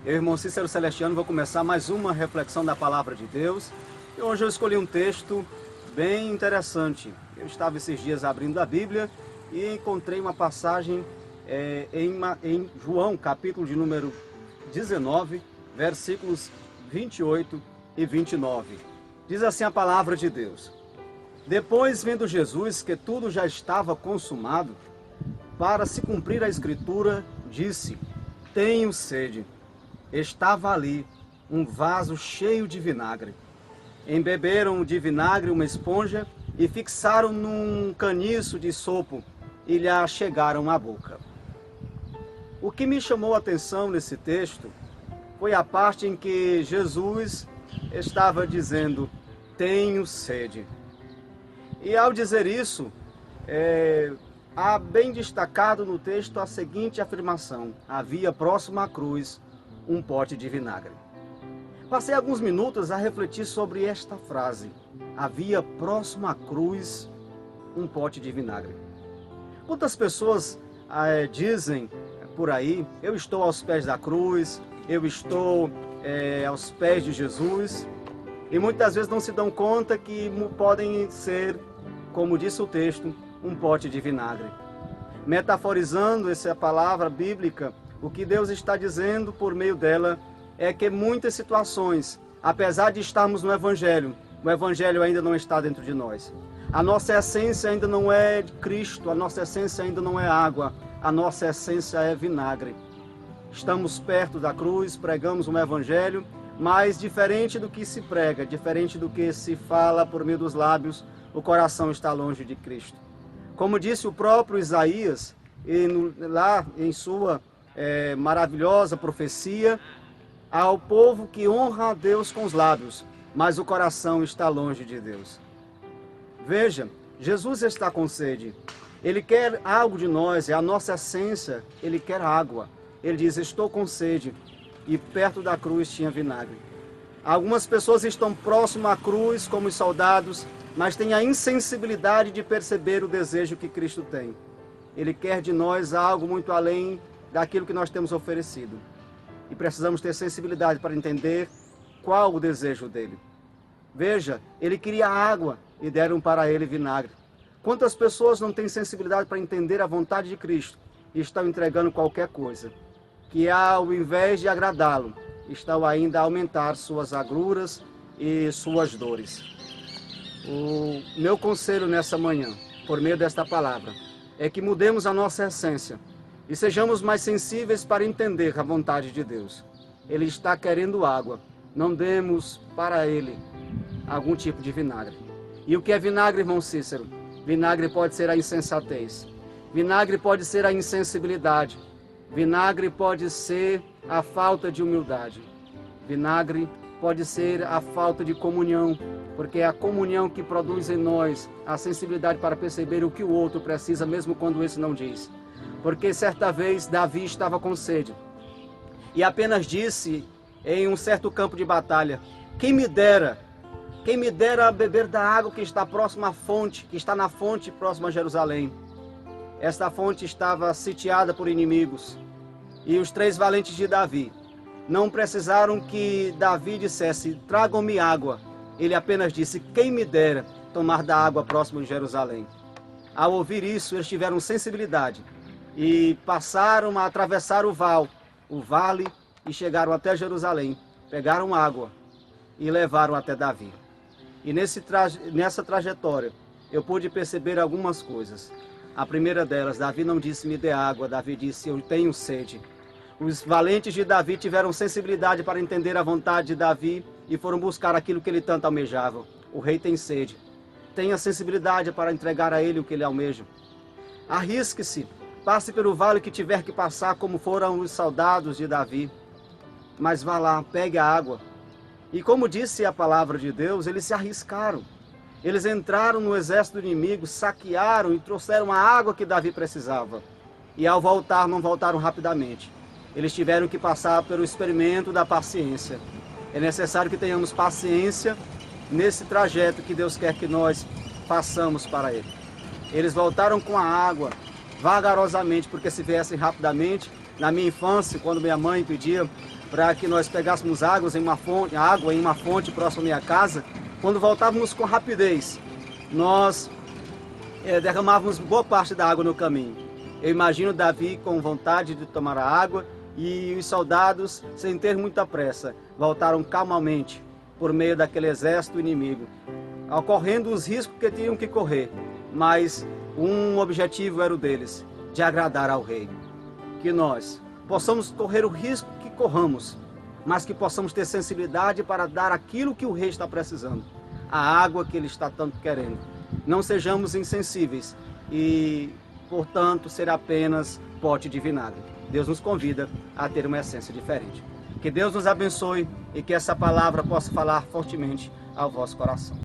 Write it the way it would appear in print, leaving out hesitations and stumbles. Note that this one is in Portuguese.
Eu, irmão Cícero Celestiano, vou começar mais uma reflexão da Palavra de Deus. E hoje eu escolhi um texto bem interessante. Eu estava esses dias abrindo a Bíblia e encontrei uma passagem em João, capítulo de número 19, versículos 28 e 29. Diz assim a Palavra de Deus: Depois, vendo Jesus que tudo já estava consumado, para se cumprir a Escritura, disse: Tenho sede. Estava ali um vaso cheio de vinagre. Embeberam de vinagre uma esponja e fixaram num caniço de sopo e lhe chegaram à boca. O que me chamou a atenção nesse texto foi a parte em que Jesus estava dizendo: Tenho sede. E ao dizer isso, há bem destacado no texto a seguinte afirmação: havia próximo à cruz um pote de vinagre. Passei alguns minutos a refletir sobre esta frase: havia próximo à cruz um pote de vinagre. Quantas pessoas dizem por aí: eu estou aos pés da cruz, eu estou aos pés de Jesus, e muitas vezes não se dão conta que podem ser, como disse o texto, um pote de vinagre. Metaforizando essa palavra bíblica, o que Deus está dizendo por meio dela é que muitas situações, apesar de estarmos no Evangelho, o Evangelho ainda não está dentro de nós. A nossa essência ainda não é de Cristo, a nossa essência ainda não é água, a nossa essência é vinagre. Estamos perto da cruz, pregamos um Evangelho, mas diferente do que se prega, diferente do que se fala por meio dos lábios, o coração está longe de Cristo. Como disse o próprio Isaías, lá em sua maravilhosa profecia, ao povo que honra a Deus com os lábios, mas o coração está longe de Deus. Veja, Jesus está com sede. Ele quer algo de nós, é a nossa essência, ele quer água. Ele diz: estou com sede. E perto da cruz tinha vinagre. Algumas pessoas estão próximas à cruz, como os soldados, mas têm a insensibilidade de perceber o desejo que Cristo tem. Ele quer de nós algo muito além daquilo que nós temos oferecido. E precisamos ter sensibilidade para entender qual o desejo dele. Veja, ele queria água e deram para ele vinagre. Quantas pessoas não têm sensibilidade para entender a vontade de Cristo e estão entregando qualquer coisa, que ao invés de agradá-lo, estão ainda a aumentar suas agruras e suas dores. O meu conselho nessa manhã, por meio desta palavra, é que mudemos a nossa essência e sejamos mais sensíveis para entender a vontade de Deus. Ele está querendo água, não demos para ele algum tipo de vinagre. E o que é vinagre, irmão Cícero? Vinagre pode ser a insensatez, vinagre pode ser a insensibilidade, vinagre pode ser a falta de humildade, vinagre pode ser a falta de comunhão, porque é a comunhão que produz em nós a sensibilidade para perceber o que o outro precisa, mesmo quando esse não diz. Porque certa vez Davi estava com sede e apenas disse em um certo campo de batalha: quem me dera beber da água que está próxima à fonte, que está na fonte próxima a Jerusalém. Esta fonte estava sitiada por inimigos e os 3 valentes de Davi não precisaram que Davi dissesse: tragam-me água. Ele apenas disse: quem me dera tomar da água próxima de Jerusalém. Ao ouvir isso, eles tiveram sensibilidade e passaram a atravessar o vale, e chegaram até Jerusalém, pegaram água e levaram até Davi. E nessa trajetória, eu pude perceber algumas coisas. A primeira delas: Davi não disse me dê água, Davi disse eu tenho sede. Os valentes de Davi tiveram sensibilidade para entender a vontade de Davi e foram buscar aquilo que ele tanto almejava. O rei tem sede. Tenha sensibilidade para entregar a ele o que ele almeja. Arrisque-se, passe pelo vale que tiver que passar, como foram os soldados de Davi. Mas vá lá, pegue a água. E como disse a palavra de Deus, eles se arriscaram. Eles entraram no exército do inimigo, saquearam e trouxeram a água que Davi precisava. E ao voltar, não voltaram rapidamente. Eles tiveram que passar pelo experimento da paciência. É necessário que tenhamos paciência nesse trajeto que Deus quer que nós façamos para Ele. Eles voltaram com a água vagarosamente, porque se viessem rapidamente, na minha infância, quando minha mãe pedia para que nós pegássemos água em uma fonte próxima à minha casa. Quando voltávamos com rapidez, nós derramávamos boa parte da água no caminho. Eu imagino Davi com vontade de tomar a água e os soldados, sem ter muita pressa, voltaram calmamente por meio daquele exército inimigo, ocorrendo os riscos que tinham que correr, mas um objetivo era o deles, de agradar ao rei. Que nós possamos correr o risco que corramos, mas que possamos ter sensibilidade para dar aquilo que o rei está precisando, a água que ele está tanto querendo. Não sejamos insensíveis e, portanto, ser apenas pote de vinagre. Deus nos convida a ter uma essência diferente. Que Deus nos abençoe e que essa palavra possa falar fortemente ao vosso coração.